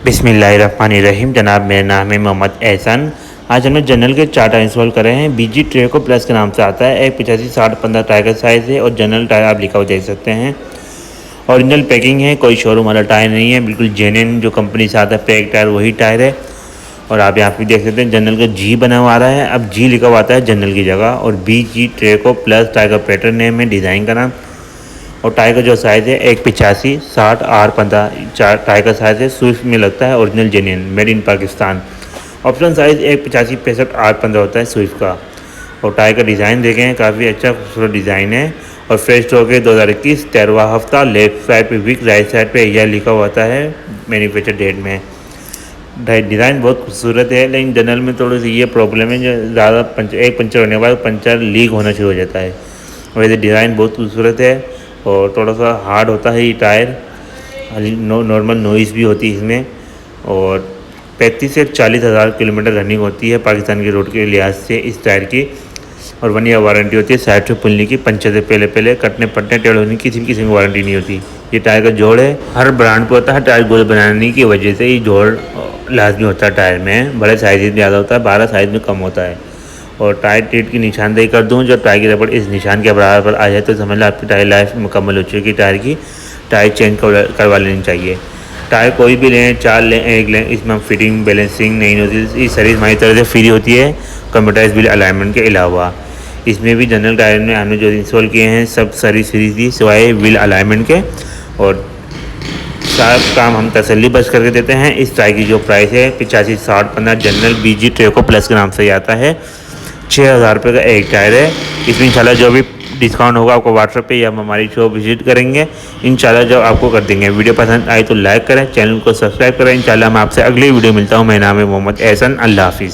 बिस्मिल्लाहिर्रहमानिर्रहीम। जनाब, मेरा नाम है मोहम्मद एहसन। आज हमने जनरल के 4 टायर इंस्टॉल करे हैं। बीजी ट्रेको प्लस के नाम से आता है। एक 85-60-15 टायर का साइज़ है और जनरल टायर आप लिखा हुआ देख सकते हैं। ओरिजिनल पैकिंग है, कोई शोरूम वाला टायर नहीं है, बिल्कुल जेन्युइन जो कंपनी से आता है पैक टायर वही टायर है। और आप यहाँ पे देख सकते हैं जनरल का जी बना हुआ आ रहा है। अब जी लिखा हुआ आता है जनरल की जगह, और बीजी ट्रेको प्लस टायर का पैटर्न नेम है, डिज़ाइन का नाम। और टायर का जो साइज़ है 185-60-R-15 टायर का साइज़ है। स्विफ्ट में लगता है, original genuine made in Pakistan. Option size 185-65-R-15 होता है स्विफ्ट का। और टायर का डिज़ाइन देखें, काफ़ी अच्छा खूबसूरत डिज़ाइन है। और फ्रेश स्टॉक है 2021 13वां हफ्ता। लेफ्ट साइड पे वीक, राइट साइड पे यह लिखा हुआ होता है मैन्युफैक्चर डेट में। डिज़ाइन बहुत खूबसूरत है, लेकिन जनरल में थोड़ी सी ये प्रॉब्लम है, जो ज़्यादा एक पंचर होने के बाद पंचर लीक होना शुरू हो जाता है। वैसे डिज़ाइन बहुत खूबसूरत है और थोड़ा सा हार्ड होता है ये टायर। नॉर्मल नॉइज़ भी होती है इसमें। और 35 से 40 हज़ार किलोमीटर रनिंग होती है पाकिस्तान के रोड के लिहाज से इस टायर की। और 1 ईयर वारंटी होती है साइड से पुलने की। पंचर से पहले कटने पटने टेढ़ होने की किसी की वारंटी नहीं होती। ये टायर का जोड़ है, हर ब्रांड पे होता है। टायर गोल बनाने की वजह से ये जोड़ लाजमी होता है टायर में। बड़े साइज़ में ज़्यादा होता है, 12 साइज़ में कम होता है। और टायर टेट की निशानदेही कर दूं, जब टायर की रबड़ इस निशान के बराबर आ जाए तो समझ लो आपकी टायर लाइफ मुकम्मल हो चुकी है। टायर की टायर चेंज करवा लेनी चाहिए। टायर कोई भी लें, 4 लें, 1 लें, इसमें फिटिंग, बैलेंसिंग, नई नोजल्स, ये सर्विस हमारी तरफ से फ्री होती है कंप्यूटराइज बिल अलाइनमेंट के अलावा। इसमें भी जनरल टायर में हमने जो इंस्टॉल किए हैं सब सर्विस फ्री थी सिवाय व्हील अलाइनमेंट के। और सारा काम हम तसल्ली बख्श करके देते हैं। इस टायर की जो प्राइस है 85-60-15 जनरल बीजी ट्रेको प्लस के नाम से आता है। 6,000 रुपये का एक टायर है। इसमें इंशाल्लाह जो भी डिस्काउंट होगा आपको व्हाट्सएप पे या हम हमारी शॉप विजिट करेंगे, इंशाल्लाह जो आपको कर देंगे। वीडियो पसंद आई तो लाइक करें, चैनल को सब्सक्राइब करें। इंशाल्लाह मैं आपसे अगली वीडियो मिलता हूँ। मेरा नाम है मोहम्मद एहसन। अल्लाह हाफिज़।